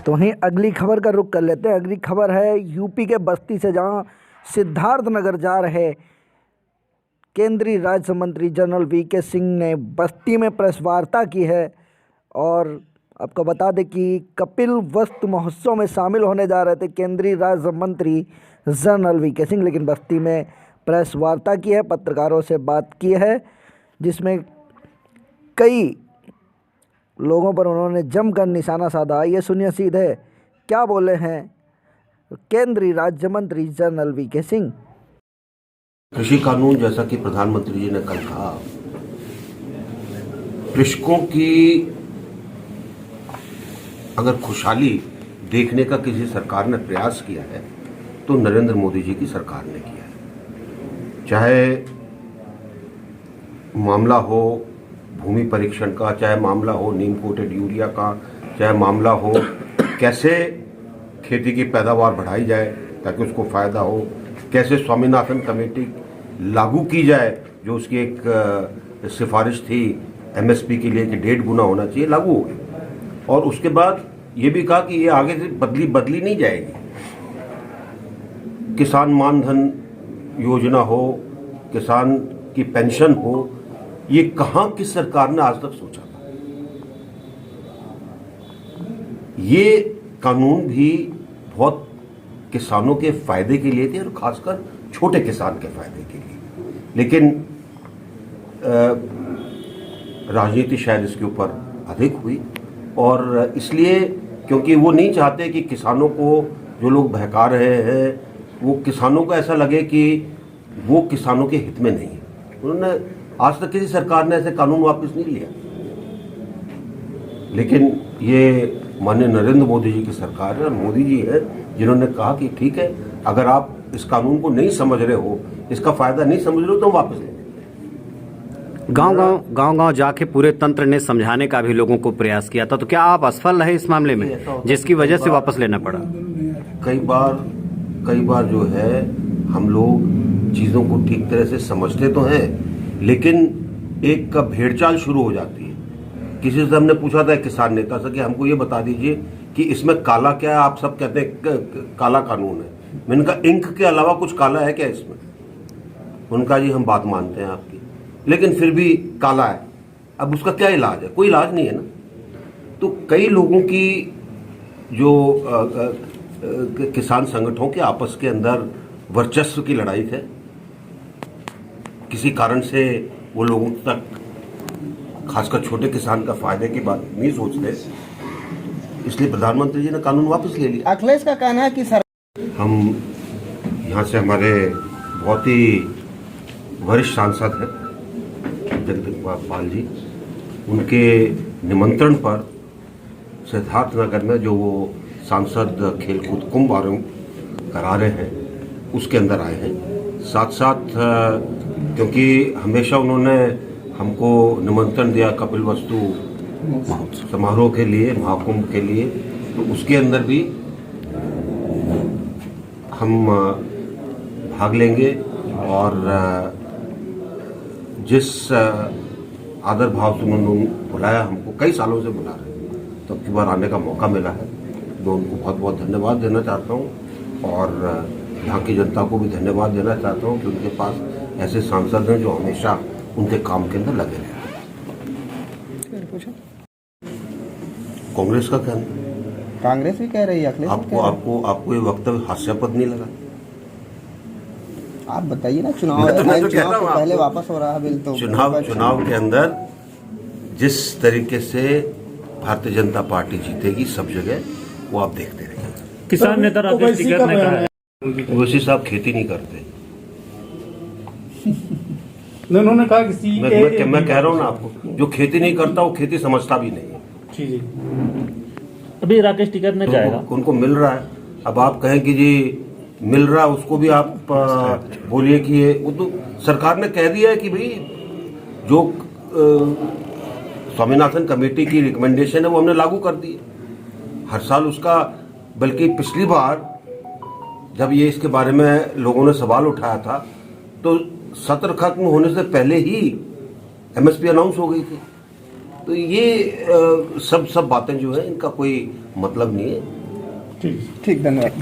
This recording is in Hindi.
तो वहीं अगली खबर का रुख कर लेते हैं। अगली खबर है यूपी के बस्ती से, जहां सिद्धार्थनगर जा रहे केंद्रीय राज्य मंत्री जनरल वीके सिंह ने बस्ती में प्रेस वार्ता की है। और आपको बता दें कि कपिल वस्तु महोत्सव में शामिल होने जा रहे थे केंद्रीय राज्य मंत्री जनरल वीके सिंह, लेकिन बस्ती में प्रेस वार्ता की है, पत्रकारों से बात की है, जिसमें कई लोगों पर उन्होंने जमकर निशाना साधा। ये सुनिए सीधे क्या बोले हैं केंद्रीय राज्य मंत्री जनरल वीके सिंह। कृषि कानून, जैसा कि प्रधानमंत्री जी ने कल कहा, कृषकों की अगर खुशहाली देखने का किसी सरकार ने प्रयास किया है तो नरेंद्र मोदी जी की सरकार ने किया है। चाहे मामला हो भूमि परीक्षण का, चाहे मामला हो नीम कोटेड यूरिया का, चाहे मामला हो कैसे खेती की पैदावार बढ़ाई जाए ताकि उसको फायदा हो, कैसे स्वामीनाथन कमेटी लागू की जाए जो उसकी एक सिफारिश थी एमएसपी के लिए कि 1.5 गुना होना चाहिए, लागू हो गई। और उसके बाद ये भी कहा कि ये आगे से बदली नहीं जाएगी। किसान मानधन योजना हो, किसान की पेंशन हो, ये कहां किस सरकार ने आज तक सोचा था। ये कानून भी बहुत किसानों के फायदे के लिए थे और खासकर छोटे किसान के फायदे के लिए, लेकिन राजनीति शायद इसके ऊपर अधिक हुई। और इसलिए क्योंकि वो नहीं चाहते कि किसानों को जो लोग बहका रहे हैं वो किसानों को ऐसा लगे कि वो किसानों के हित में नहीं है। उन्होंने आज तक किसी सरकार ने ऐसे कानून वापस नहीं लिया, लेकिन ये माननीय नरेंद्र मोदी जी की सरकार है और मोदी जी है जिन्होंने कहा कि ठीक है, अगर आप इस कानून को नहीं समझ रहे हो, इसका फायदा नहीं समझ रहे हो, तो वापस ले। गांव जाके पूरे तंत्र ने समझाने का भी लोगों को प्रयास किया था, तो क्या आप असफल रहे इस मामले में जिसकी वजह से वापस लेना पड़ा? कई बार जो है हम लोग चीजों को ठीक तरह से समझते तो हैं, लेकिन एक भेड़चाल शुरू हो जाती है। किसी से हमने पूछा था किसान नेता से कि हमको ये बता दीजिए कि इसमें काला क्या है, आप सब कहते हैं काला कानून है। मैंने कहा इंक के अलावा कुछ काला है क्या इसमें? उनका जी हम बात मानते हैं आपकी, लेकिन फिर भी काला है। अब उसका क्या इलाज है? कोई इलाज नहीं है ना। तो कई लोगों की जो किसान संगठनों के आपस के अंदर वर्चस्व की लड़ाई थे, किसी कारण से वो लोगों तक खासकर छोटे किसान का फायदे की बात नहीं सोचते, इसलिए प्रधानमंत्री जी ने कानून वापस ले लिया। अखिलेश का कहना है कि सर हम यहाँ से हमारे बहुत ही वरिष्ठ सांसद हैं जगदीप पाल जी, उनके निमंत्रण पर सिद्धार्थनगर में जो वो सांसद खेलकूद कुंभ आरंभ करा रहे हैं उसके अंदर आए हैं। साथ साथ क्योंकि हमेशा उन्होंने हमको निमंत्रण दिया कपिल वस्तु समारोह के लिए, महाकुंभ के लिए, तो उसके अंदर भी हम भाग लेंगे। और जिस आदर भाव से उन्होंने बुलाया, हमको कई सालों से बुला रहे हैं, तो अब की बार आने का मौका मिला है। मैं उनको बहुत बहुत धन्यवाद देना चाहता हूँ और यहाँ की जनता को भी धन्यवाद देना चाहता हूँ कि उनके पास ऐसे सांसद हैं जो हमेशा उनके काम के अंदर लगे रहे। कांग्रेस का कहना, कांग्रेस भी कह रही है अखिलेश आपको ये वक्तव्य हास्यास्पद नहीं लगा? आप बताइए ना। चुनाव के पहले वापस हो रहा है बिल, तो चुनाव के अंदर जिस तरीके से भारतीय जनता पार्टी जीतेगी सब जगह, वो आप देखते रहिए। किसान नेता राकेश टिकैत ने कहा है ओवैसी साहब खेती नहीं करते। उन्होंने कहा कि मैं कह रहा हूँ ना आपको, जो खेती नहीं करता वो खेती समझता भी नहीं है। जी अभी राकेश टिकैत ने जाएगा, उनको मिल रहा है। अब आप कहें कि जी मिल रहा है, उसको भी आप बोलिए कि ये वो तो सरकार ने कह दिया है कि भाई जो स्वामीनाथन कमेटी की रिकमेंडेशन है वो हमने लागू कर दी है हर साल उसका। बल्कि पिछली बार जब ये इसके बारे में लोगों ने सवाल उठाया था तो सत्र खत्म होने से पहले ही एमएसपी अनाउंस हो गई थी। तो ये सब बातें जो है इनका कोई मतलब नहीं है। ठीक धन्यवाद।